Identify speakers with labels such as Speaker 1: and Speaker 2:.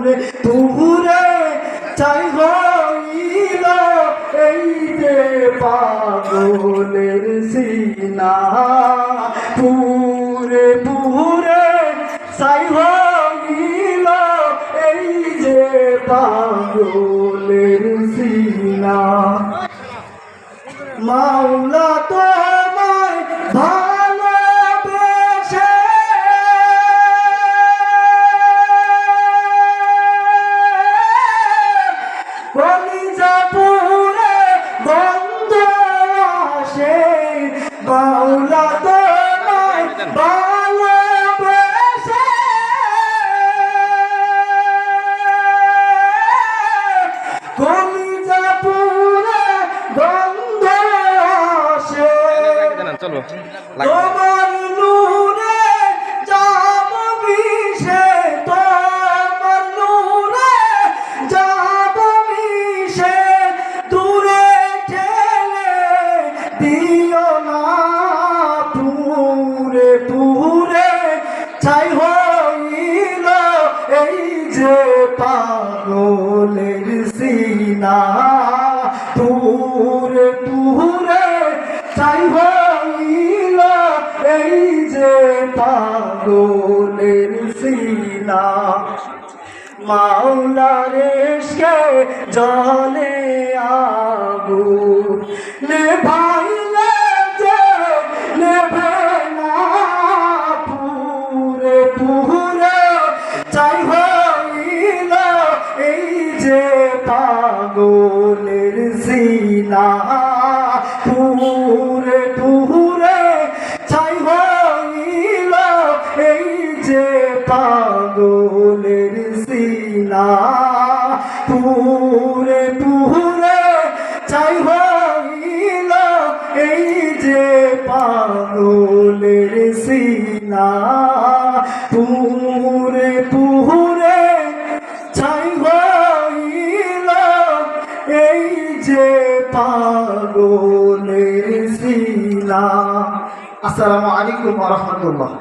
Speaker 1: তুহুরে তুহুরে চাই হইল এই যে পাগলের সিনা পুরে পুরে চাই হইল এই যে পাগলের সিনা মাওলা তোমায় ভালোবেসে কলিজা পুরে বন্ধ আসে মাওলা তোমায় ভালোবেসে কলিজা পুরে বন্ধ আসে তোমার নূরে যাব মিশে তোমার নূরে যাব মিশে দূরে ঠেলে দিও না পুরে পুরে চাই হইল এই যে পাগলের সিনা পুরে পুরে চাই হইল এই যে পাগলের সিনা মাওলার ইশকে জলে আগুন নেভাইলে যে নেভে না পুরে পুরে চাই হইল এই যে পাগলের সিনা পুরে পুরে চাই হইল এই যে পাগলের সিনা পুরে পুরে চাই হইল এই যে পাগলের সিনা পুরে পুরে চাই হইল এই যে পাগলের সিনা। আসসালামু আলাইকুম ওয়া রাহমাতুল্লাহ।